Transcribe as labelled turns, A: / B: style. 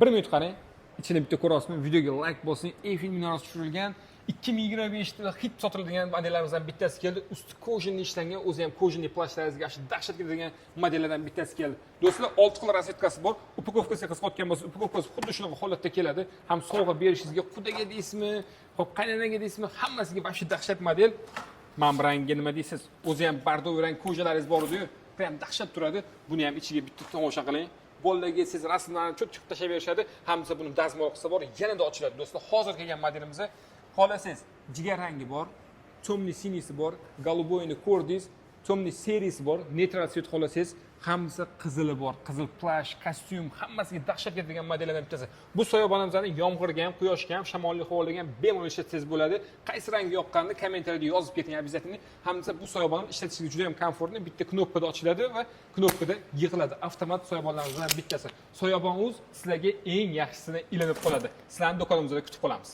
A: 1 minut qarang. Ichini bitta ko'rasizmi? Videoga like bosing. Eyfel minorasi tushirilgan 2025 yilda hit sotiladigan modellarimizdan bittasi keldi. Usti kojinli ishlangan, o'zi ham kojinli plashlaringizga yaxshi dahshat keladigan modellardan bittasi keldi. Do'stlar, 6 xil rasvetkasi bor. Upakovkasiga qisqartgan bo'lsa, upakovkasi xuddi shunaqa holatda keladi. Ham sovg'a berishingizga, qudaga deysizmi, hop qaynanaga deysizmi, hammasiga yaxshi dahshat model. Mana bu rangi nima deysiz? O'zi ham bardovi rang kojalaringiz bor edi-yu, ham dahshat turadi. Buni ham ichiga bitta tomosha qiling. Bolalarga siz rasmlarni cho'k-cho'k tashlab berishadi. Hamza buni dazmol qilsa bor, yanada ochiladi. Do'stlar, hozir kelgan modelimizda xohlasangiz jigar rangi bor, temniy sinisi bor, голубойni ko'rdingiz, temniy seriyasi bor, neytral svet xohlasangiz, hammasi qizili bor. Qizil plash, kostyum, hammasiga dahshat keladigan modellardan bittasi. Bu soyabonimizning yomg'irga ham, quyoshga ham, shamolli havoga ham bemalol ishlatishingiz bo'ladi. Qaysi rangi yoqqanini kommentariyada yozib keting, обязательно. Hammasi bu soyabonim ishlatishga juda ham komfortli, bitta knopkada ochiladi va knopkada yig'iladi. Avtomat soyabonlarimizdan bittasi. Soyabon.uz sizlarga eng yaxshisini ilinib qoladi. Sizlarni do'konimizda kutib qolamiz.